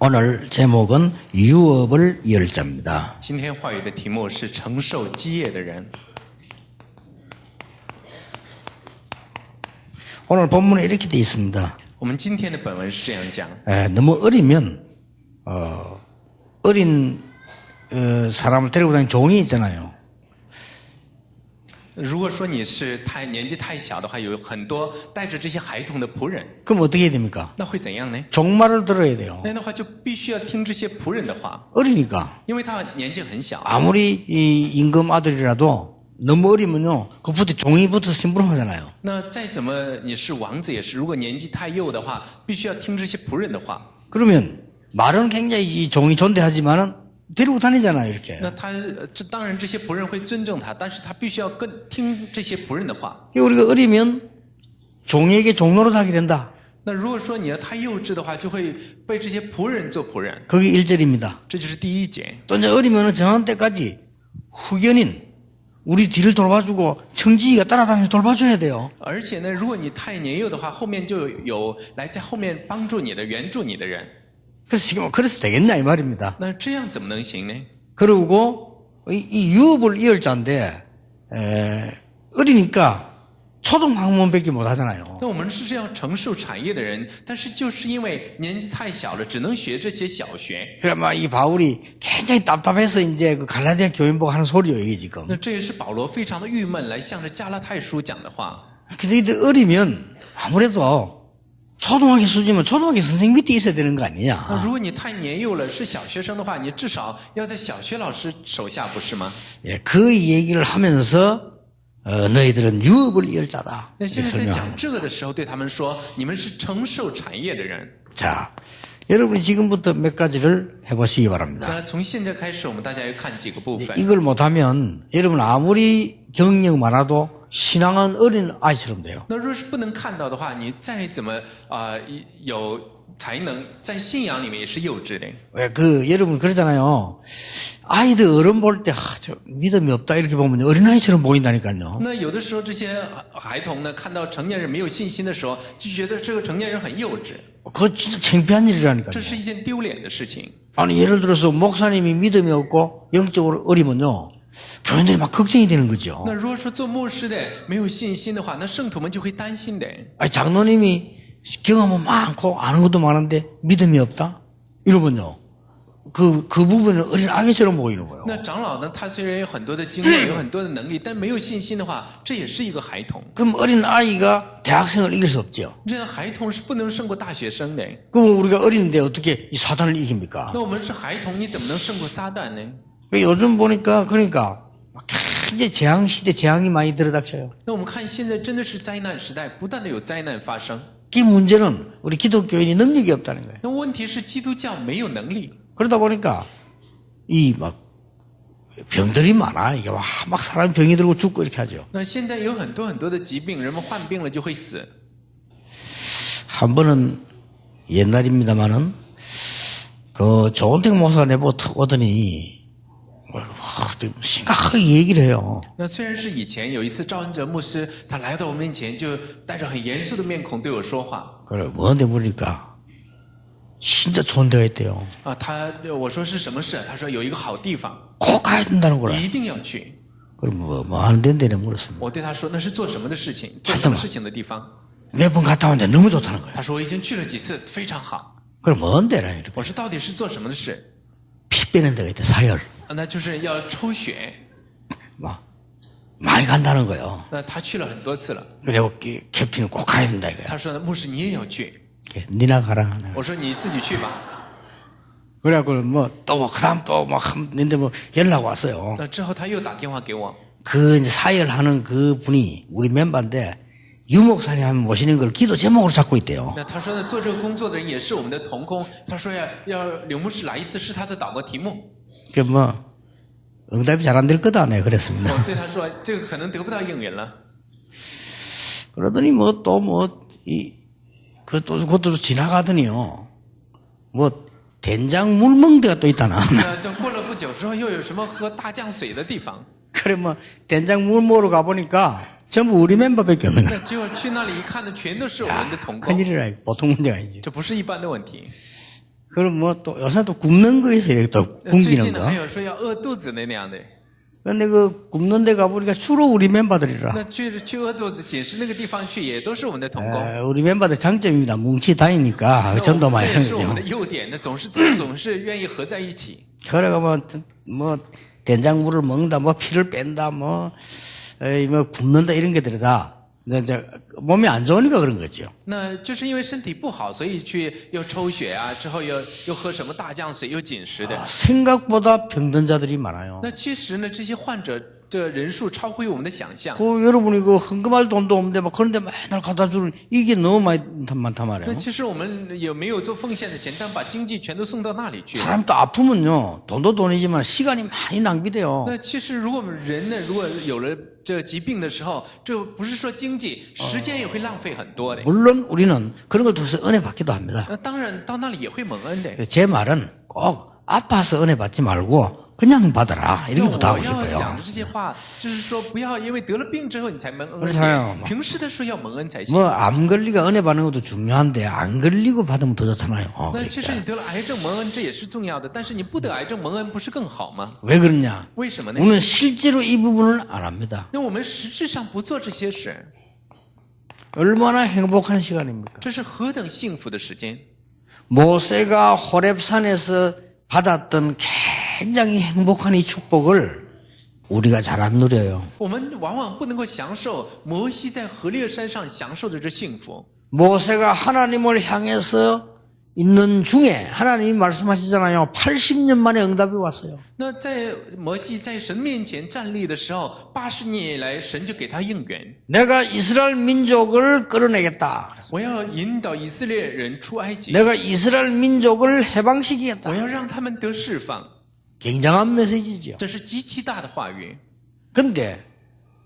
오늘 제목은 유업을 이을 자입니다. 今天话语的题目是承受基业的人。 오늘 본문에 이렇게 되어 있습니다. 我们今天的本文是这样讲： 너무 어리면 어린 사람을 데리고 다니는 종이 있잖아요. 如果说你是年纪太小的话，有很多带着这些孩童的仆人， 그럼 어떻게 해야 됩니까? 那会怎样呢？ 종 말을 들어야 돼요. 那样的话就必须要听这些仆人的话， 어리니까 因为他年纪很小。 아무리 이 임금 아들이라도 너무 어리면요 그 붙어 종이 붙어서 심부름하잖아요. 那再怎么你是王子也是，如果年纪太幼的话，必须要听这些仆人的话。 그러면 말은 굉장히 이 종이 존대하지만은 데리고 다니잖아요 이렇게. 那他这当然这些仆人会尊重他，但是他必须要听这些仆人的话。 우리가 어리면 종에게 종로로 하게 된다. 那如果说你要太幼稚的话，就会被这些仆人做仆人。 그게 1절입니다. 这就是第一节。 또 이제 어리면은 정한 때까지 후견인 우리 뒤를 돌봐주고 청지기가 따라다니면서 돌봐줘야 돼요. 而且呢，如果你太年幼的话，后面就有来在后面帮助你的、援助你的人。 그래서 지금 그래서 되겠냐 이 말입니다. 那这样怎么能行呢？ 그리고 이 유업을 이을 자인데 어리니까 초등 학문밖에 못 하잖아요. 那我们是这样承受产业的人，但是就是因为年纪太小了，只能学这些小学。 그러면 이 바울이 굉장히 답답해서 이제 그 갈라디아 교인보고 하는 소리요 이게 지금. 那这也是保罗非常的郁闷，来向着加拉太书讲的话。 근데 어리면 아무래도 초등학교 수준이면 초등학교 선생님 밑에 있어야 되는 거 那 아니냐. 如果你太年幼了，是小学生的话，你至少要在小学老师手下，不是吗？ 예, 그 얘기를 하면서 너희들은 유업을 이을 자다. 那现在在 설명합니다. 讲这个的时候，对他们说：“你们是承受产业的人。 자, 여러분이 지금부터 몇 가지를 해보시기 바랍니다. 那从现在开始，我们大家要看几个部分。 이걸 못하면 여러분 아무리 경력 많아도 신앙은 어린 아이처럼 돼요. 那若是不能看到的话，你再怎么有才能，在信仰里面也是幼稚的。 왜 여러분 그러잖아요. 아이들 어른 볼 때 저 믿음이 없다 이렇게 보면 어린아이처럼 보인다니까요. 那有的时候，这些孩童呢，看到成年人没有信心的时候，就觉得这个成年人很幼稚， 그거 진짜 창피한 일이라니까요. 这是一件丢脸的事情。 아니 예를 들어서 목사님이 믿음이 없고 영적으로 어리면요. 교인들이 막 걱정이 되는 거죠. 那如果说做牧师的没有信心的话，那圣徒们就会担心的。 아니 장로님이 경험은 많고 아는 것도 많은데 믿음이 없다? 이러면요. 그 부분은 어린 아기처럼 보이는 거예요. 那长老呢，他虽然有很多的经验，有很多的能力，但没有信心的话，这也是一个孩童。 그럼 어린 아이가 대학생을 이길 수 없죠. 这样孩童是不能胜过大学生的。 그럼 우리가 어린데 어떻게 이 사단을 이깁니까? 那我们是孩童，你怎么能胜过撒旦呢？ 요즘 보니까 그러니까 굉장히 재앙 시대 재앙이 많이 들어닥쳐요. 那我们看现在真的是灾难时代，不断的有灾难发生。 이 문제는 우리 기독교인이 능력이 없다는 거예요. 那问题是基督教没有能力， 그러다 보니까 이 막 병들이 많아. 이게 막 사람 병이 들고 죽고 이렇게 하죠. 那现在有很多的疾病，人们患病了就会死。 한 번은 옛날입니다만은 그 조은택 목사가 내보더니 심각하게 얘기를 해요. 那虽然是以前有一次赵恩哲牧师，他来到我面前，就带着很严肃的面孔对我说话。 그래 뭔데 보니까 진짜 좋은 데가 있대요. 我说是什么事？他说有一个好地方， 꼭 가야 된다는 거라. 一定要去。 그럼 뭐 하는 데인데 내가 물었습니다. 我对他说那是做什么的事情，做什么事情的地方？ 몇 번 갔다 왔는데 너무 좋다는 거야. 他说我已经去了几次，非常好。 그럼 뭔 데라 이렇게. 我说到底是做什么的事？ 피 빼는 데가 있대. 사열. 那就是要抽血。 뭐 많이 간다는 거예요. 那他去了很多次了。 그리고 캡틴은 꼭 가야 된다 이거야. 他说牧师你也要去。 니나 가라. 我说你自己去吧。 그래갖고 또 그다음 또 했는데 연락 왔어요. 那之后他又打电话给我。 그 이제 사열하는 그 분이 우리 멤버인데 유 목사님 하면 모시는 걸 기도 제목으로 잡고 있대요. 那他说呢，做这个工作的人也是我们的同工。他说要柳牧师来一次，是他的祷告题目。 그 응답이 잘 안 될 거다 네 그랬습니다. 我对他说，这个可能得不到应允了。 그러더니 그것도 지나가더니요. 된장 물멍대가 또 있다나. 等过了不久之后，又有什么喝大酱水的地方？ 그래 된장 물 먹으러 가보니까 전부 우리 멤버밖에 없는 거야. 那结果去那里一看呢，全都是我们的同工。 큰일이라 보통 문제가 아니지. 这不是一般的问题。 그럼 뭐 또 요새 또 굽는 거 있어요. 또 最 굶기는 近呢 거. 还有说要饿肚子的那样的。 근데 그 굽는 데 가보니까 주로 우리 멤버들이라. 那去饿肚子紧实那个地方去，也都是我们的童工。 우리 멤버들 장점입니다. 뭉치 다니니까 那 전도 这 많이 也 하는 是我们的 거죠. 优点，那总是愿意合在一起。 그래가 뭐 된장물을 먹는다, 뭐 피를 뺀다, 뭐 굽는다 이런 게 들다. 이제 몸이 안 좋으니까 그런 거죠. 那就是因为身体不好，所以去又抽血啊，之后又喝什么大酱水，又紧实的。 생각보다 병든 자들이 많아요. 那其实呢，这些患者的人数超乎于我们的想象。 그 여러분이 그 헌금할 돈도 없는데 막 그런데 맨날 갖다 주는 이게 너무 많단 말이에요. 那其实我们也没有做奉献的钱，但把经济全都送到那里去了。 사람 또 아프면요, 돈도 돈이지만 시간이 많이 낭비돼요. 那其实如果我们人呢，如果有了这疾病的时候，这不是说经济，时间也会浪费很多的。 물론 우리는 그런 걸 통해서 은혜 받기도 합니다. 那当然到那里也会蒙恩的。 제 말은 꼭 아파서 은혜 받지 말고 그냥 받아라 이렇게 我 부탁하고 要 싶어요. 讲的这些话，就是说不要因为得了病之后你才蒙恩 그렇잖아요 ，平时的时候要蒙恩才行。 뭐 암 걸리가 은혜 받는 것도 중요한데 안 걸리고 받으면 더 좋잖아요. 那其实你得了癌症蒙恩这也是重要的，但是你不得癌症蒙恩不是更好吗？ 왜 그러냐? 为什么呢？ 우리는 실제로 이 부분을 안 합니다. 那我们实质上不做这些事， 얼마나 행복한 시간입니까? 这是何等幸福的时间！ 모세가 호렙산에서 받았던 굉장히 행복한 이 축복을 우리가 잘 안 누려요. 我们往往不能够享受摩西在何烈山上享受的这幸福。 모세가 하나님을 향해서 있는 중에 하나님이 말씀하시잖아요. 80년 만에 응답이 왔어요. 那在摩西在神面前站立的时候，80年以来，神就给他应允， 내가 이스라엘 민족을 끌어내겠다. 我要引导以色列人出埃及， 내가 이스라엘 민족을 해방시키겠다. 我要让他们得释放， 굉장한 메시지죠. 这是极其大的话语。 근데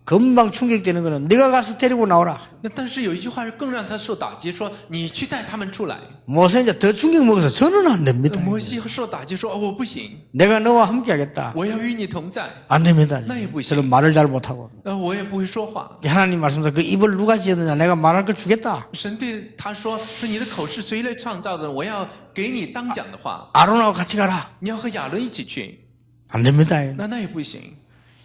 금방 충격되는 거는 네가 가서 데리고 나오라. 那但是有一句话是更让他受打击，说你去带他们出来。 모세 이제 더 충격 먹어서 저는 안 됩니다. 摩西受打击说：“哦，我不行， 내가 너와 함께 하겠다. 我要与你同在。 안 됩니다. 나也不行。 저는 말을 잘 못하고. 我也不会说话。 하나님 말씀대로 그 입을 누가 지었느냐 내가 말할 걸 주겠다. 神对他说：“说你的口是谁来创造的？我要给你当讲的话。 아론하고 같이 가라. 你要和亚伦一起去。 안 됩니다. 那也不行。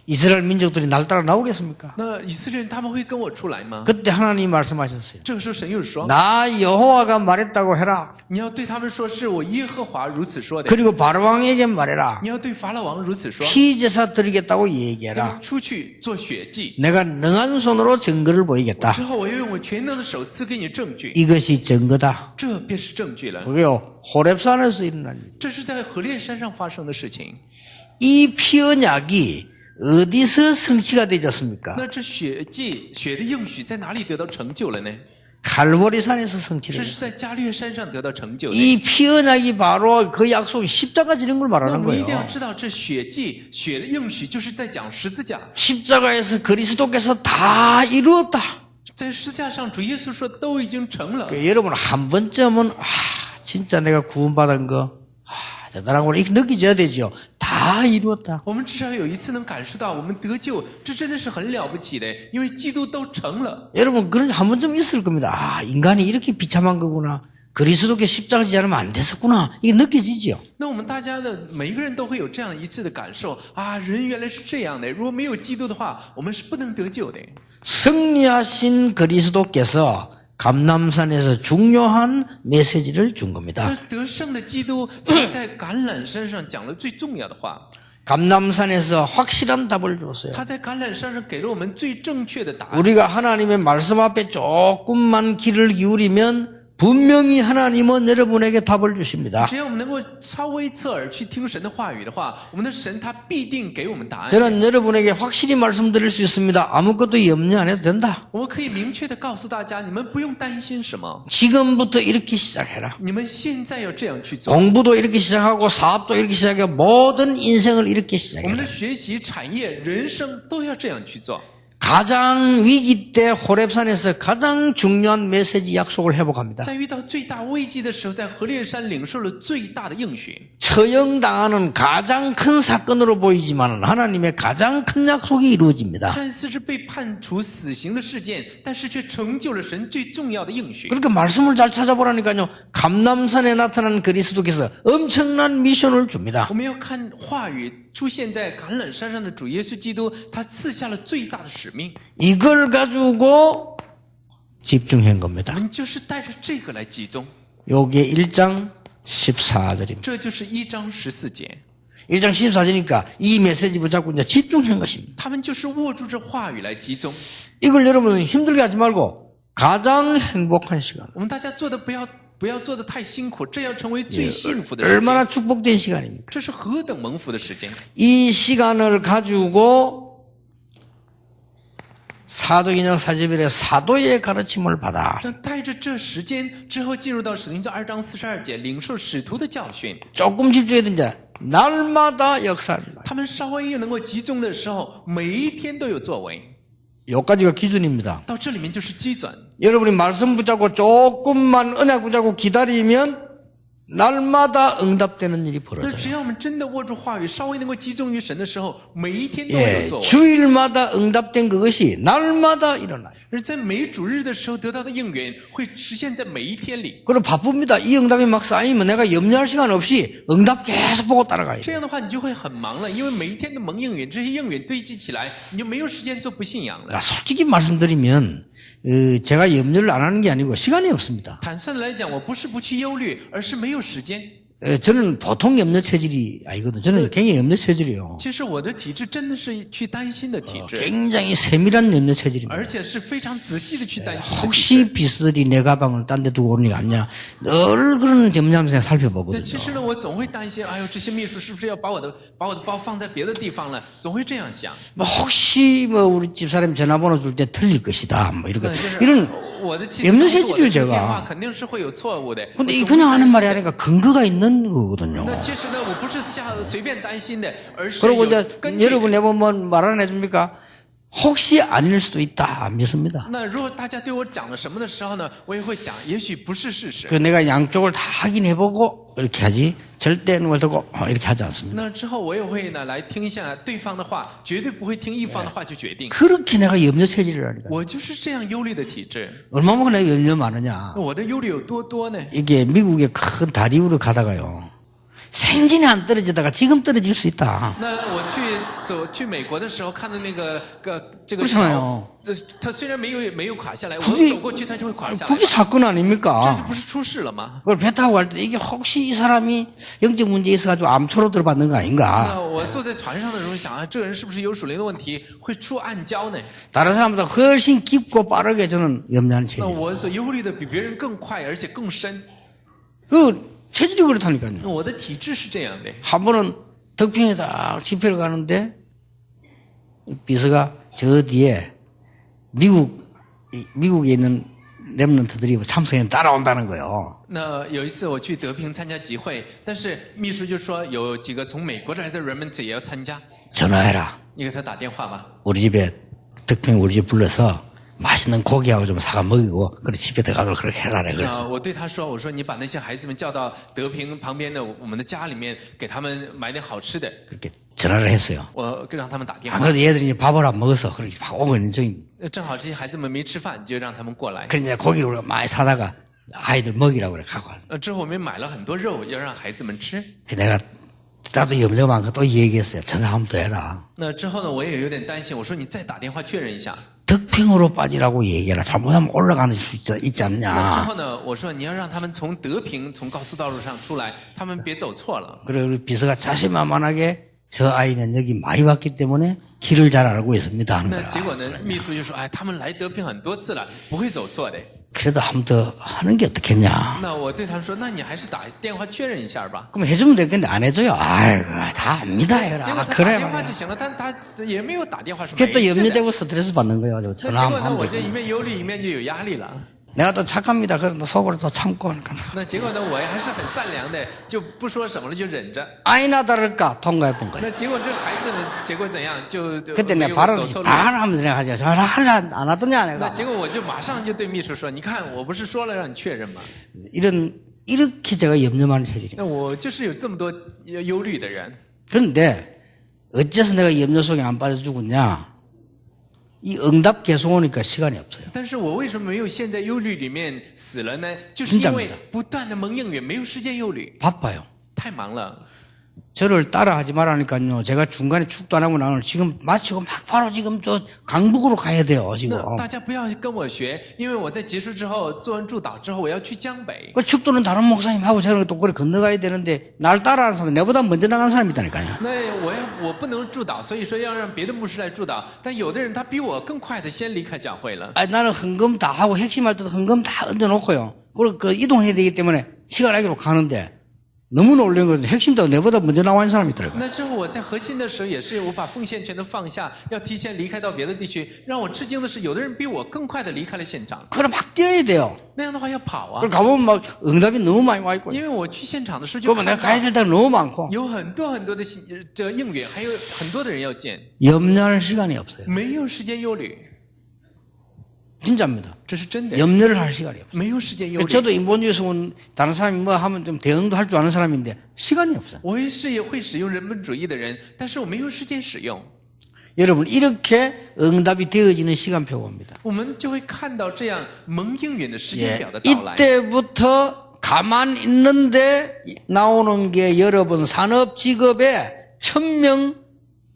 이스라엘 민족들이 날 따라 나오겠습니까? 那以色列人他们会跟我出来吗？ 그때 하나님이 말씀하셨어요. 这个时候神又说 나 여호와가 말했다고 해라. 你要对他们说是我耶和华如此说的， 그리고 바로왕에게 말해라. 你要对法老王如此说， 피제사 드리겠다고 얘기해라. 出去做血祭。 내가 능한 손으로 증거를 보이겠다. 之后我又用我全能的手赐给你证据， 이것이 증거다. 这便是证据了。 그게요 호렙산에서 일어난 일. 这是在何烈山上发生的事情。 이 피언약이 어디서 성취가 되졌습니까? 那这血祭血的应许在哪里得到成就了呢？ 갈보리산에서 这 성취를. 是在加略山上得到成就的。 이 피언약이 바로 그 약속이 십자가 지는 걸 那我 말하는 们一定要 거예요. 知道，这血祭血的应许就是在讲十字架， 십자가에서 그리스도께서 다 이루었다. 在十字架上主耶稣说都已经成了。 여러분 한 번쯤은 진짜 내가 구원받은 거 대단한 걸 이렇게 느끼셔야 되죠. 다 이루었다. 我们至少有一次能感受到我们得救，这真的是很了不起的，因为基督都成了。 여러분 그런 한 번쯤 있을 겁니다. 인간이 이렇게 비참한 거구나. 그리스도께 십자가 지지 않으면 안 됐었구나. 이게 느껴지죠. 那我们大家的每一个人都会有这样一次的感受啊，人原来是这样的，如果没有基督的话，我们是不能得救的。 승리하신 그리스도께서 감람산에서 중요한 메시지를 준 겁니다. 而得胜的基督，他在橄榄山上讲了最重要的话， 감람산에서 확실한 답을 줬어요. 他在橄榄山上给了我们最正确的答案。 우리가 하나님의 말씀 앞에 조금만 귀를 기울이면 분명히 하나님은 여러분에게 답을 주십니다. 只要我们能够稍微侧耳去听神的话语的话，我们的神他必定给我们答案。 저는 여러분에게 확실히 말씀드릴 수 있습니다. 아무것도 염려 안 해도 된다. 我们可以明确的告诉大家，你们不用担心什么， 지금부터 이렇게 시작해라. 你们现在要这样去做。 공부도 이렇게 시작하고 사업도 이렇게 시작하고 모든 인생을 이렇게 我们 시작해라. 的学习、产业、人生都要这样去做。 가장 위기 때 호렙산에서 가장 중요한 메시지 약속을 회복합니다. 在遇到最大危机的时候，在何烈山领受了最大的应许。 처형당하는 가장 큰 사건으로 보이지만 하나님의 가장 큰 약속이 이루어집니다. 看似是被判处死刑的事件，但是却成就了神最重要的应许。 그러니까 말씀을 잘 찾아보라니까요. 감람산에 나타난 그리스도께서 엄청난 미션을 줍니다. 我们要看话语出现在橄榄山上的主耶稣基督，他赐下了最大的使命。 이걸 가지고 집중한 我 겁니다. 们就是带着这个来集中， 요게 1장 14절입니다. 这就是1章14节。 1장 14절이니까 이 메시지 붙잡고 이제 집중한 것입니다. 他们就是握住这话语来集中。 이걸 여러분 힘들게 하지 말고 가장 행복한 시간. 我们大家做的不要做的太辛苦，这要成为最幸福的时间。 얼마나 축복된 시간입니까? 这是何等蒙福的时间！ 이 시간을 가지고 사도인형 40일에 사도의 가르침을 받아 那带着这时间之后，进入到使徒行传2章42节，领受使徒的教训。 조금 집중해야 된다. 날마다 역사를. 他们稍微又能够集中的时候，每一天都有作为。 여기까지가 기준입니다. 到这里面就是基准。 여러분이 말씀 붙잡고 조금만 언약 붙잡고 기다리면 날마다 응답되는 일이 那 벌어져요. 只要我们真的握住话语，稍微能够集中于神的时候，每一天都会 예, 有作为。 주일마다 응답된 그것이 날마다 일어나요. 而在每主日的时候得到的应允，会实现在每一天里。 그리고 바쁩니다. 이 응답이 막 쌓이면 내가 염려할 시간 없이 응답 계속 보고 따라가요. 这样的话，你就会很忙了，因为每一天的蒙应允，这些应允堆积起来，你就没有时间做不信仰了。 솔직히 말씀드리면 제가 염려를 안 하는 게 아니고 시간이 없습니다. 坦率的来讲，我不是不去忧虑，而是没有时间。 저는 보통 염려 체질이 아니거든요. 저는 굉장히 염려 체질이에요. 其实我的体质真的是去担心的体质， 굉장히 세밀한 염려 체질입니다. 而且是非常仔细的去担心的体质。 혹시 비스들이 내 가방을 딴 데 두고 오는 게 아니냐. 늘 그런 점점생 对， 살펴보거든요. 其实呢，我总会担心，哎呦，这些秘书是不是要把我的包放在别的地方了？总会这样想。 뭐 혹시 뭐 우리 집사람 전화번호 줄 때 틀릴 것이다. 뭐 이렇게 就是 이런 我的妻子 염려 告诉我的 체질이요 这个电 제가. 话肯定是会有错误的。 근데 이 我总会 그냥 하는 担心 말이 的 아니라 근거가 있는 거거든요. 那其实呢，我不是随便担心的，而是 그리고 有 이제 根据。 여러분 내보면 말 안 해줍니까? 혹시 아닐 수도 있다. 안 믿습니다. 那如果大家对我讲了什么的时候呢，我也会想，也许不是事实。 그 내가 양쪽을 다 확인해보고 이렇게 하지. 절대 눈을 뜨고 이렇게 하지 않습니다. 那之后我也会呢来听一下对方的话，绝对不会听一方的话就决定。 그렇게 내가 염려 체질이라니까. 我就是这样忧虑的体质。 얼마만큼 내가 염려 많으냐. 那我的忧虑有多多呢？ 이게 미국의 큰 다리 위로 가다가요. 생진이 안 떨어지다가 지금 떨어질 수 있다. 那我去美国的时候看的那个这个 그렇잖아요. 它虽然没有垮下来，我 그게 走过去它就会垮下来。 그게 사건 这就 아닙니까? 不是出事了吗？ 그걸 배 타고 갈 때 이게 혹시 이 사람이 영적 문제 있어가지고 암초로 들어받는 거 아닌가? 那我坐在船上的时候想啊，这个人是不是有属灵的问题，会出暗礁呢？ 다른 사람보다 훨씬 깊고 빠르게 저는 염려하는 那 체질. 我所忧虑的比别人更快，而且更深。 그 체질이 그렇다니까요. 那我的体质是这样的。 한 번은 덕평에다 집회를 가는데 비서가 저 뒤에 미국에 있는 렘넌트들이 참석에 따라온다는 거예요. 那有一次我去德平参加集会，但是秘书就说有几个从美国来的 remnant 也要参加， 전화해라. 你给他打电话吧。 우리 집에 덕평 우리 집 불러서 맛있는 고기하고 좀 사가 먹이고 그래 집에 들어가도록 그렇게 해라. 那 그래서 我对他说：“我说你把那些孩子们叫到德平旁边的我们的家里面，给他们买点好吃的。 그렇게 전화를 했어요. 我让他们打电 안 话。 그래도 얘들이 이제 밥을 안 먹어서 그렇게 막 오고 있는 중입니다. 正好这些孩子们没吃饭，就让他们过来。 그래서 이제 고기를 우리가 많이 사다가 아이들 먹이라고 그래 갖고 왔어. 之后我们买了很多肉，要让孩子们吃。 내가 나도 염려 많고 또 얘기했어요. 전화 한번 더 해라. 那之后呢，我也有点担心，我说你再打电话确认一下。 덕평으로 빠지라고 얘기해라. 잘못하면 올라가는 수 있지 那之 않냐. 后呢，我说你要让他们从德平从高速道路上出来，他们别走错了。 그래 우리 비서가 자신만만하게 저 아이는 여기 많이 왔기 때문에 길을 잘 알고 있습니다 하는 那 거야. 结果呢，秘书就说：“哎，他们来德平很多次了，不会走错的。” 그래도 한 번 더 하는 게 어떻겠냐. 那我对他们说：“那你还是打电话确认一下吧。 그럼 해주면 될 건데 안 해줘요. 아이고 다 압니다. ”结果 해라. 他打 그래 电话 말이야. 就行了，但他也没有打电话什么。 그게 또 没事的 염려되고 스트레스 받는 거예요. 저 那 전화 结果 한번 呢， 하면 我这 되지. 一面忧虑，一面就有压力了。 내가 또 착합니다. 그래서 또 속으로 또 참고 하니까. 那结果呢，我还是很善良的，就不说什么了，就忍着。 아이나 다를까 통과해 본 거예요. 那结果这孩子们结果怎样？就 그때 没 내가 有 바로 走错路。 하면서 내가 하죠. 전화 하지 안 하더냐 那 내가. 结果我就马上就对秘书说：“你看，我不是说了让你确认吗？ 이런 이렇게 제가 염려 많은 체질이에요. 那我就是有这么多忧虑的人。 그런데 어째서 내가 염려 속에 안 빠져 죽었냐? 이 응답 계속 오니까 시간이 없어요. 但是我为什么没有陷在忧虑里面死了呢？就是因为不断的蒙应允，没有时间忧虑， 바빠요. 太忙了。 저를 따라하지 말라니까요. 제가 중간에 축도 안 하고 나는 지금 마치고 막 바로 지금 저 강북으로 가야 돼요. 지금. 那大家不要跟我学，因为我在结束之后做完祝祷之后，我要去江北。 그 축도는 다른 목사님하고 저는 또 그래 건너가야 되는데 날 따라하는 사람이 내보다 먼저 나간 사람이 있다니까요. 那我不能祝祷，所以说要让别的牧师来祝祷。但有的人他比我更快的先离开教会了。 아니, 나는 헌금 다 하고 핵심할 때도 헌금 다 얹어놓고요. 그리고 그 이동해야 되기 때문에 시간 아기로 가는데 너무 놀란 것은 핵심도 내보다 먼저 나와 있는 사람이 있더라고요. 那之后我在核心的时候也是，我把奉献全都放下，要提前离开到别的地区。让我吃惊的是，有的人比我更快的离开了现场。 그럼 막 뛰어야 돼요. 那样的话要跑啊， 그걸 가보면 막 응답이 너무 많이 와 있고. 因为我去现场的时候就 그러면 看 내가 가야 到 될 데가 너무 많고. 有很多很多的这应允，还有很多的人要见， 염려할 시간이 없어요. 没有时间忧虑， 진짜입니다. 这是真的， 염려를 할 시간이 없어요. 没有时间忧虑。 저도 인본주의에서 온 다른 사람이 뭐 하면 좀 대응도 할 줄 아는 사람인데 시간이 없어요. 我也是也会使用人本主义的人，但是我没有时间使用。 여러분 이렇게 응답이 되어지는 시간표가 옵니다. 我们就会看到这样蒙应允的时间 예, 表的到来。 이때부터 가만 있는데 나오는 게 여러분 산업 직업에 천명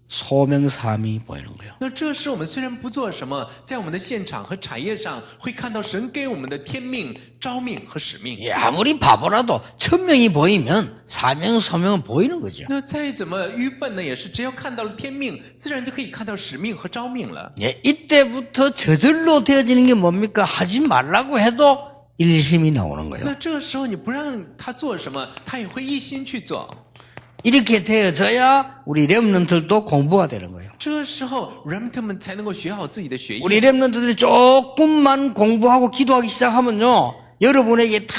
소명삼이 보이는 거예요. 那这时我们虽然不做什么，在我们的现场和产业上会看到神给我们的天命、召命和使命。 예, 아무리 바보라도 천명이 보이면 사명 소명은 보이는 거죠. 那再怎么愚笨呢，也是只要看到了天命，自然就可以看到使命和召命了。 예, 이때부터 저절로 되어지는 게 뭡니까? 하지 말라고 해도 일심이 나오는 거예요. 那这时候你不让他做什么，他也会一心去做。 이렇게 되어져야 우리 렘넌트들도 공부가 되는 거예요. 这时候人们才能够学好自己的学业。 우리 렘넌트들이 조금만 공부하고 기도하기 시작하면요, 여러분에게 다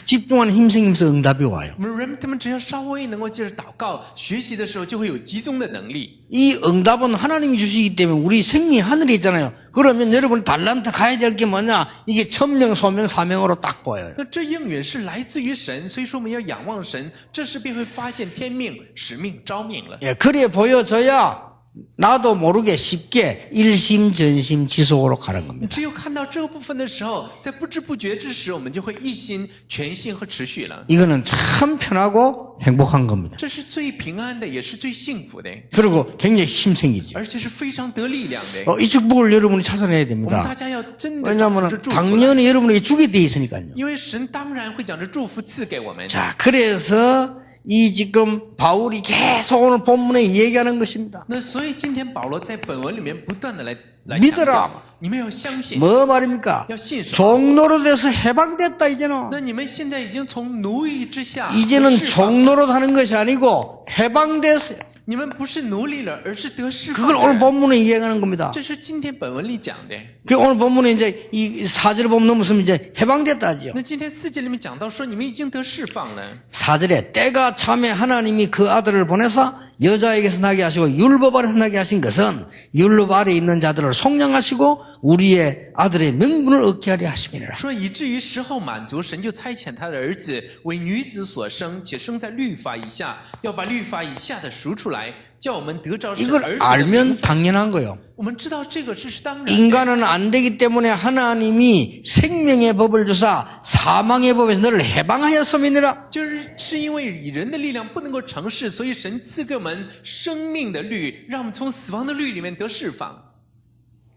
집중하는 힘생기면서 응답이 와요. 我们人们只要稍微能够接着祷告、学习的时候，就会有集中的能力。 이 응답은 하나님이 주시기 때문에 우리 생명이 하늘에 있잖아요. 그러면 여러분 달란트 가야 될 게 뭐냐? 이게 천명, 소명, 사명으로 딱 보여요. 那这应允是来自于神，所以说我们要仰望神，这时便会发现天命、使命、召命了。 예, 그래 보여져야 나도 모르게 쉽게 일심전심지속으로 가는 겁니다. 只有看到这部分的时候，在不知不觉之时，我们就会一心、全心和持续了。 이거는 참 편하고 행복한 겁니다. 这是最平安的，也是最幸福的， 그리고 굉장히 힘생기죠. 而且是非常得力量的。 이 축복을 여러분이 찾아내야 我们 됩니다. 大家要真的找 왜냐하면 这祝福来， 당연히 여러분에게 주게 돼 있으니까요. 因为神当然会将这祝福赐给我们。 자, 그래서 이 지금 바울이 계속 오늘 본문에 얘기하는 것입니다. 那所以今天保罗在本文里面不断的来强 믿어라 调，你们要相信， 뭐 말입니까? 要信什么？ 종로로 돼서 해방됐다 이제는. 那你们现在已经从奴役之下 이제는 释放， 종로로 사는 것이 아니고 해방됐어요. 你们不是奴隶了，而是得释放 그걸 的 오늘 人。 본문에 이야기하는 겁니다. 这是今天本文里讲的。 그 오늘 본문에 이제 이 4절을 보면 넘으면 이제 해방됐다지요. 那今天4节里面讲到说，你们已经得释放了。 4절에 때가 참에 하나님이 그 아들을 보내서 여자에게서 나게 하시고 율법 아래서 나게 하신 것은 율법 아래에 있는 자들을 속량하시고 우리의 아들의 명분을 얻게 하려 하심이니라. 说以至于时候满足，神就差遣他的儿子为女子所生，且生在律法以下，要把律法以下的赎出来，叫我们得着神 이걸 儿子的名 알면 分。 당연한 거예요. 我们知道这个这是当然的。 인간은 안 되기 때문에 하나님이 생명의 법을 주사 사망의 법에서 너를 해방하였음이니라. 就是因为以人的力量不能够成事，所以神赐给我们生命的律，让我们从死亡的律里面得释放。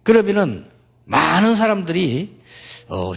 그러면은 많은 사람들이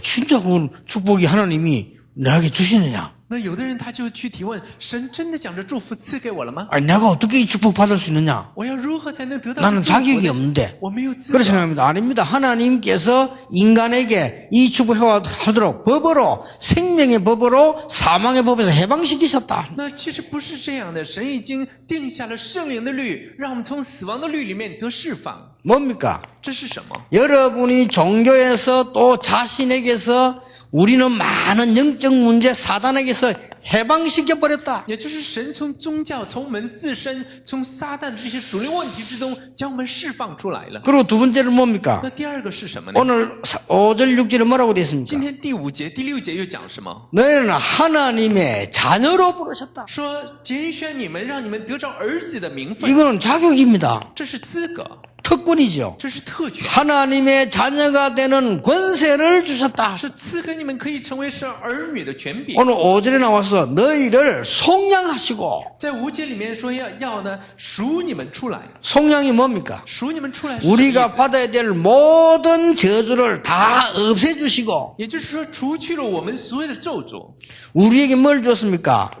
진짜 그 축복이 하나님이 나에게 주시느냐? 那有的人他就去提问：神真的将这祝福赐给我了吗？ 아니 내가 어떻게 이 축복 받을 수 있느냐? 我要如何才能得到 나는 这祝福 자격이 呢？ 없는데. 我没有资 그렇게 格。 생각합니다. 아닙니다. 하나님께서 인간에게 이 축복하도록 법으로 생명의 법으로 사망의 법에서 해방시키셨다. 那其实不是这样的，神已经定下了圣灵的律，让我们从死亡的律里面得释放。 뭡니까? 这是什么？ 여러분이 종교에서 또 자신에게서 우리는 많은 영적 문제 사단에게서 해방시켜버렸다. 也就是神从宗教、从我们自身、从撒旦的这些属灵问题之中，将我们释放出来了。 그리고 두 번째는 뭡니까? 那第二个是什么呢？ 오늘 5절 6절에 뭐라고 되어 今 있습니까? 天第5节、第6节又讲什么？ 너희는 하나님의 자녀로 부르셨다. 说拣选你们，让你们得着儿子的名分， 이거는 자격입니다. 这是资格， 특권이죠. 这是特权， 하나님의 자녀가 되는 권세를 주셨다. 是赐给你们可以成为神儿女的权柄。 오늘 5절에 나와서 너희를 속량하시고, 在5节里面说要呢赎你们出来， 속량이 뭡니까? 赎你们出来是什么 우리가 意思？ 받아야 될 모든 저주를 다 없애주시고 也就是说，除去了我们所有的咒诅， 우리에게 뭘 줬습니까?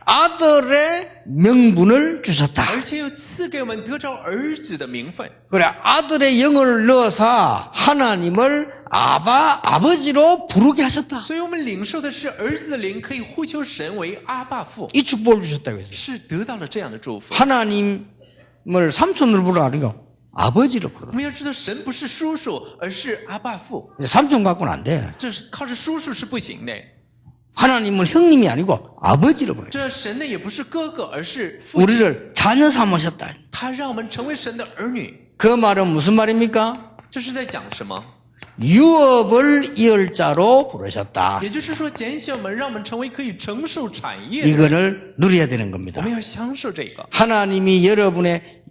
아들의 명분을 주셨다. 而且又赐给我们得着儿子的名分。 그래, 아들의 영을 넣어서 하나님을 아버지로 부르게 하셨다. 所以我们领受的是儿子的灵，可以呼求神为阿爸父， 이 축복을 주셨다고 했어요. 是得到了这样的祝福。 하나님을 삼촌으로 부르라 아니고 아버지로 부르라. 我们要知道，神不是叔叔，而是阿爸父。 삼촌 갖고는 안 돼. 这是靠着叔叔是不行的。 하나님은 형님이 아니고 아버지로 부르라. 这神呢也不是哥哥，而是父亲。 우리를 자녀 삼으셨다. 他让我们成为神的儿女。 그 말은 무슨 말입니까? 这是在讲什么？ 유업을 이을 자로 부르셨다. 也就是说，拣选我们，让我们成为可以承受产业的。 이거를 누려야 되는 我 겁니다. 们要享受这个。 하나님이 여러분의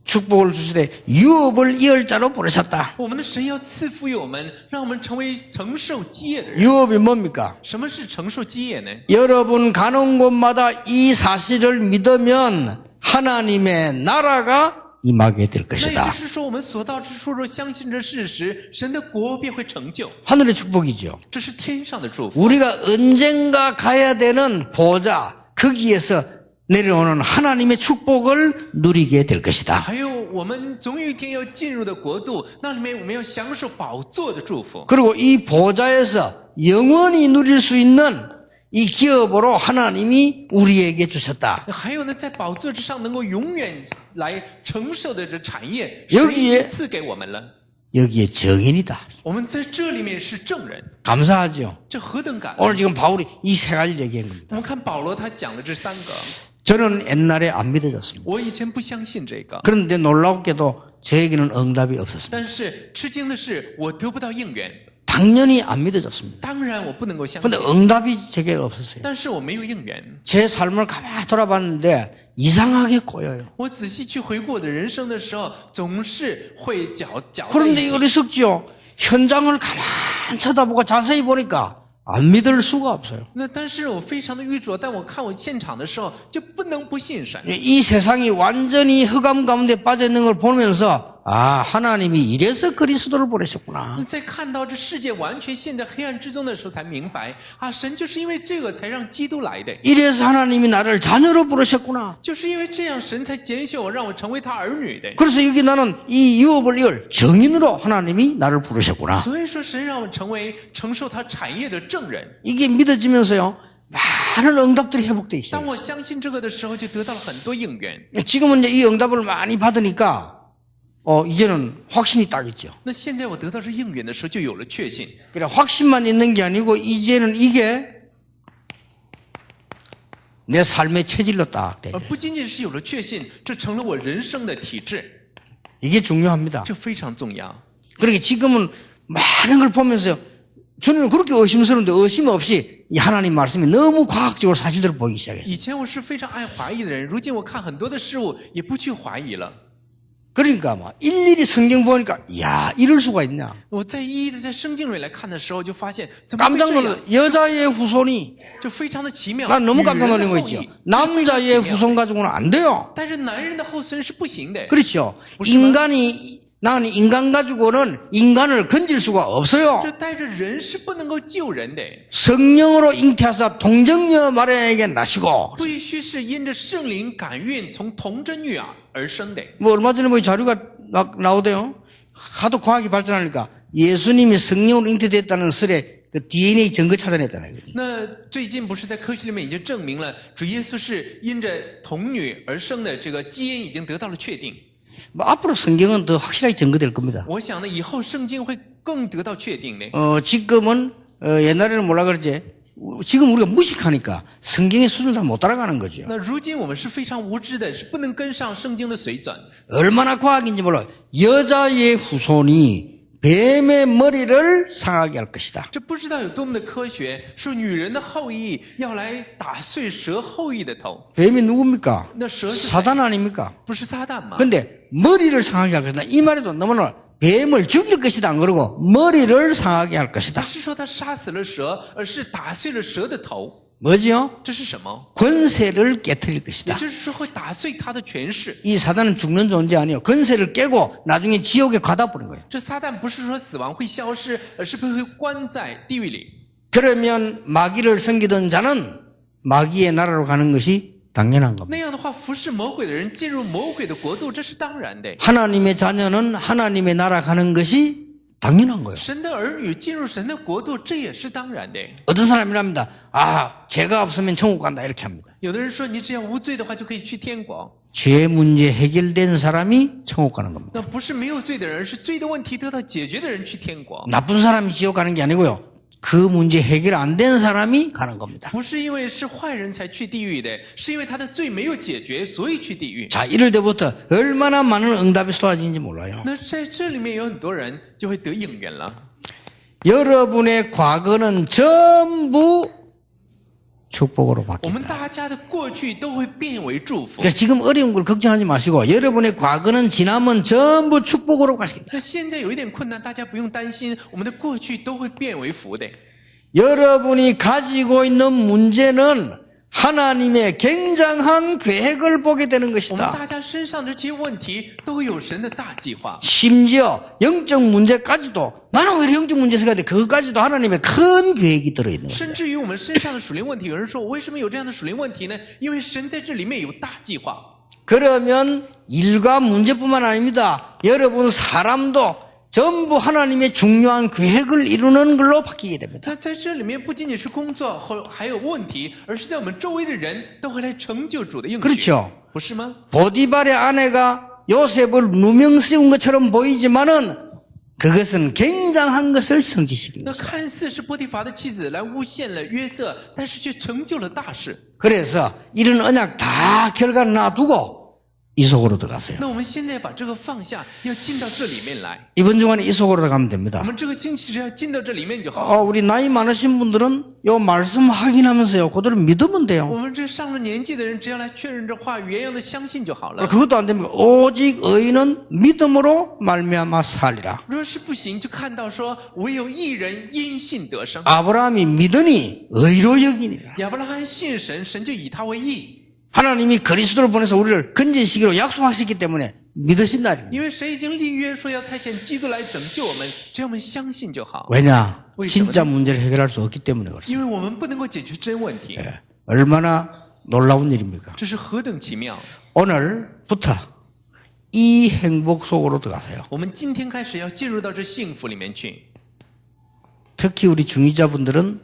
축복을 주시되 유업을 이을 자로 부르셨다. 我们的神要赐福于我们，让我们成为承受基业的人。 유업이 뭡니까? 什么是承受基业呢？ 여러분 가는 곳마다 이 사실을 믿으면 하나님의 나라가 임하게 될 那也 것이다. 就是说，我们所到之处若相信这事实，神的国便会成就。 하늘의 축복이죠. 这是天上的祝福。 우리가 언젠가 가야 되는 보좌 거기에서 내려오는 하나님의 축복을 누리게 될 것이다. 还有，我们总有一天要进入的国度，那里面我们要享受宝座的祝福。 그리고 이 보좌에서 영원히 누릴 수 있는 이 기업으로 하나님이 우리에게 주셨다. 还有呢，在宝座之上能够永远来承受的这产业， 여기에 神已经赐给我们了。 여기에 정인이다. 我们在这里面是证人， 감사하죠. 这何等感恩！ 오늘 지금 바울이 이 세 가지를 얘기한 겁니다. 我们看保罗他讲的这3个， 저는 옛날에 안 믿어졌습니다. 我以前不相信这个， 그런데 놀랍게도 저에게는 응답이 없었습니다. 但是吃惊的是，我得不到应允。 당연히 안 믿어졌습니다. 当然我不能够相 근데 信， 응답이 제게 없었어요. 但是我没有应允。 제 삶을 가만히 돌아봤는데 이상하게 꼬여요. 我仔细去回顾我的人生的时候，总是会搅在一 그런데 起。 어리석지요. 현장을 가만히 쳐다보고 자세히 보니까 안 믿을 수가 없어요. 那但是我非常的愚拙，但我看我现场的时候，就不能不信神。 이 세상이 완전히 흑암 가운데 빠져 있는 걸 보면서 아, 하나님이 이래서 그리스도를 보내셨구나. 在看到这世界完全陷在黑暗之中的时候，才明白啊，神就是因为这个才让基督来的， 이래서 하나님이 나를 자녀로 부르셨구나. 就是因为这样，神才拣选我，让我成为他儿女的。 그래서 여기 나는 이 유업을 이을 정인으로 하나님이 나를 부르셨구나. 所以说，神让我成为承受他产业的证人。 이게 믿어지면서요. 많은 응답들이 회복되기 当 시작해요. 我相信这个的时候，就得到了很多应允。 지금은 이제 이 응답을 많이 받으니까 이제는 확신이 딱있죠. 那现在我得到这应允的时候，就有了确信。 그래 확신만 있는 게 아니고 이제는 이게 내 삶의 체질로 딱 돼요. 不仅仅是有了确信，这成了我人生的体质， 이게 중요합니다. 这非常重要。 그러니까 지금은 많은 걸 보면서 저는 그렇게 의심스러운데 의심 없이 이 하나님 말씀이 너무 과학적으로 사실대로 보이기 시작했어요. 以前我是非常爱怀疑的人，如今我看很多的事物也不去怀疑了。 그러니까 막 일일이 성경 보니까 야 이럴 수가 있냐. 我在一一的在圣经里来看的时候，就发现怎么会 깜짝 这样， 놀라 여자의 후손이 就非常的奇妙。 난 너무 깜짝 女人 놀란 的 거 后 있죠. 裔 남자의 후손 가지고는 안 돼요. 但是男人的后孙是不行的。 그렇죠. 무슨 나는 인간 가지고는 인간을 건질 수가 없어요. 这带着人是不能够救人的， 성령으로 잉태하사 동정녀 마리아에게 나시고 必须是因着圣灵感孕从童贞女而生的。 뭐 얼마 전에 뭐 자료가 막 나오대요. 하도 과학이 발전하니까 예수님이 성령으로 잉태됐다는 설에 그 DNA 증거 찾아냈잖아요. 那最近不是在科学里面已经证明了，主耶稣是因着童女而生的这个基因已经得到了确定。 뭐 앞으로 성경은 더 확실하게 증거될 겁니다. 我想呢，以后圣经会更得到确定的。 지금은 옛날에는 뭐라 그러지? 지금 우리가 무식하니까 성경의 수준을 다 못 따라가는 거죠. 那如今我们是非常无知的，是不能跟上圣经的水准。 얼마나 과학인지 몰라. 여자의 후손이 뱀의 머리를 상하게 할 것이다. 这不知道有多么的科学，说女人的后裔要来打碎蛇后裔的头， 뱀이 누굽니까? 那蛇是谁？ 사단 아닙니까? 不是撒旦吗？ 근데 머리를 상하게 할 것이다. 이 말에도 너무나 뱀을 죽일 것이다 안 그러고 머리를 상하게 할 不 것이다. 是说他杀死了蛇，而是打碎了蛇的头。 뭐지요? 这是什么？ 권세를 깨뜨릴 也 것이다. 就是说会打碎他的权势。 이 사단은 죽는 존재 아니에요. 권세를 깨고 나중에 지옥에 가다 버린 거예요. 这撒旦不是说死亡会消失，而是被关在地狱里。 그러면 마귀를 섬기던 자는 마귀의 나라로 가는 것이 당연한 겁니다. 那样的话，服侍魔鬼的人进入魔鬼的国度，这是当然的。 하나님의 자녀는 하나님의 나라 가는 것이 당연한 거예요. 神的儿女进入神的国度，这也是当然的。 어떤 사람이랍니다. 아, 죄가 없으면 천국 간다 이렇게 합니다. 有的人说，你只要无罪的话，就可以去天国。 죄 문제 해결된 사람이 천국 가는 겁니다. 那不是没有罪的人，是罪的问题得到解决的人去天国。 나쁜 사람이 지옥 가는 게 아니고요. 그 문제 해결 안 된 사람이 가는 겁니다. 不是因为是坏人才去地狱的，是因为他的罪没有解决，所以去地狱。 자, 이럴 때부터 얼마나 많은 응답이 쏟아지는지 몰라요. 那在这里面有很多人就会得应允了。 여러분의 과거는 전부 축복으로 我们 바뀝니다. 大家的过去都会变为祝福。 그러니까 지금 어려운 걸 걱정하지 마시고 여러분의 과거는 지나면 전부 축복으로 가십니다. 那现在有一点困难，大家不用担心，我们的过去都会变为福的。 여러분이 가지고 있는 문제는 하나님의 굉장한 계획을 보게 되는 我们 것이다. 大家身上的这些问题都有神的大计划， 심지어 영적 문제까지도 나는 왜 영적 문제 생각해? 그것까지도 하나님의 큰 계획이 들어있는 거예요. 甚至于我们身上的属灵问题，有人说我为什么有这样的属灵问题呢？因为神在这里面有大计划。 그러면 일과 문제뿐만 아닙니다. 여러분 사람도 전부 하나님의 중요한 계획을 이루는 걸로 바뀌게 됩니다. 那在这里面不仅仅是工作和还有问题，而是在我们周围的人都会来成就主的应许， 그렇죠. 不是吗？ 보디발의 아내가 요셉을 누명 씌운 것처럼 보이지만은 그것은 굉장한 것을 성취시킨 那 것입니다. 看似是波提乏的妻子来诬陷了约瑟，但是却成就了大事。 그래서 이런 언약 다 결과 놔두고 이 속으로 들어가세요. 那我们现在把这个放下，要进到这里面来。 이번 주간에 이 속으로 들어가면 我 됩니다. 们这个星期只要进到这里面就好。 우리 나이 많으신 분들은 요 말씀 확인하면서요. 그대로 믿으면 我 돼요. 们这上了年纪的人，只要来确认这话语，原样的相信就好了。 그것도 안 됩니까? 오직 의인은 믿음으로 말미암아 살리라. 若是不行，就看到说唯有一人因信得生。 아브라함이 믿으니 의로 여기니라. 亚伯拉罕信神，神就以他为义， 하나님이 그리스도를 보내서 우리를 건지시기로 약속하셨기 때문에 믿으신다. 因为神已经立约说要差遣基督来拯救我们，只要我们相信就好。 왜냐? 진짜 문제를 해결할 수 없기 때문에 그렇습니다. 因为我们不能够解决真问题， 얼마나 놀라운 일입니까? 这是何等奇妙！ 오늘부터 이 행복 속으로 들어가세요. 我们今天开始要进入到这幸福里面去。 특히 우리 중위자분들은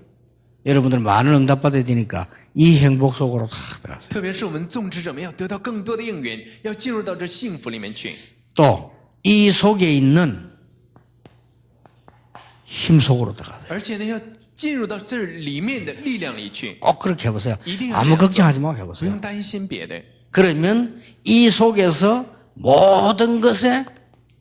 여러분들 많은 응답 받아야 되니까 이 행복 속으로 다 들어가세요. 特别是我们种植者们要得到更多的应允，要进入到这幸福里面去。 또 이 속에 있는 힘 속으로 들어가세요. 而且呢，要进入到这里面的力量里去， 꼭 그렇게 해보세요. 이定아무 하지 걱정하지 말고 不 해보세요. 用担心别的。 그러면 이 속에서 모든 것에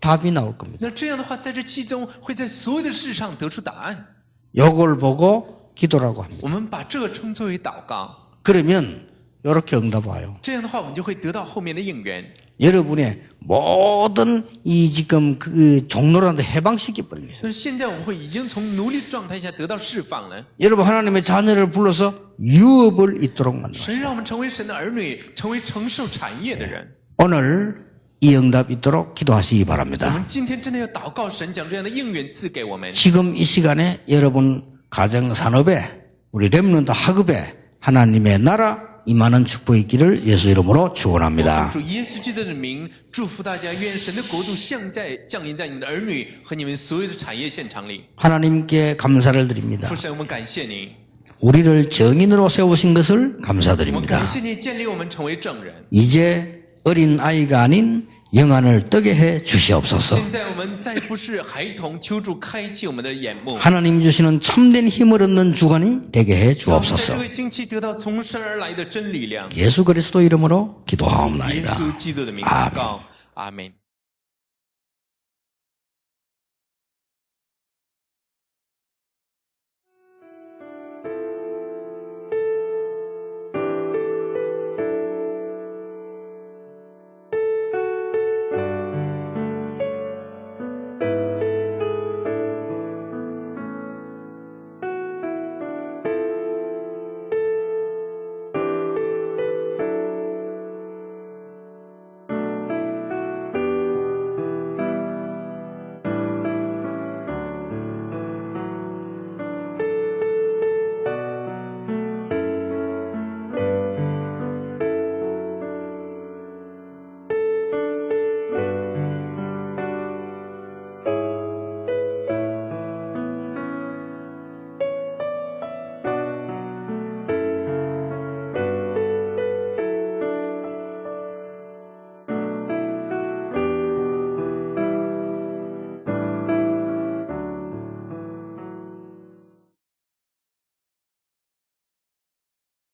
답이 나올 겁니다. 那这样的话，在这其中会在所有的事上得出答案。 이걸 보고 기도라고 합니다. 我们把这个称作为祷告， 그러면 이렇게 응답 와요. 这样的话，我们就会得到后面的应允。 여러분의 모든 이 지금 그 종로라도 해방시켜 버리겠어요. 所以现在我们会已经从奴隶的状态下得到释放了。 여러분 하나님의 자녀를 불러서 유업을 있도록 만들었어요. 神让我们成为神的儿女，成为承受产业的人。 오늘 이 응답 있도록 기도하시기 我 바랍니다. 们今天真的要祷告神，将这样的应允赐给我们。 지금 이 시간에 여러분 가정 산업에 우리 렘넌트 학업에 하나님의 나라 임하는 축복이 있기를 예수 이름으로 我奉 축원합니다. 主耶稣基督的名，祝福大家，愿神的国度降临在你们的儿女和你们所有的产业现场里。 하나님께 감사를 드립니다. 父神，我们感谢你， 우리를 정인으로 세우신 것을 我们 감사드립니다. 感谢你建立我们成为证人。 이제 어린 아이가 아닌 영안을 뜨게 해 주시옵소서. 现在我们再不是孩童，求主开启我们的眼目， 하나님이 주시는 참된 힘을 얻는 주간이 되게 해 让我们在 주옵소서. 这个星期得到从神而来的真力量。 예수 그리스도 이름으로 耶 기도하옵나이다. 稣基督的名祷告，阿门。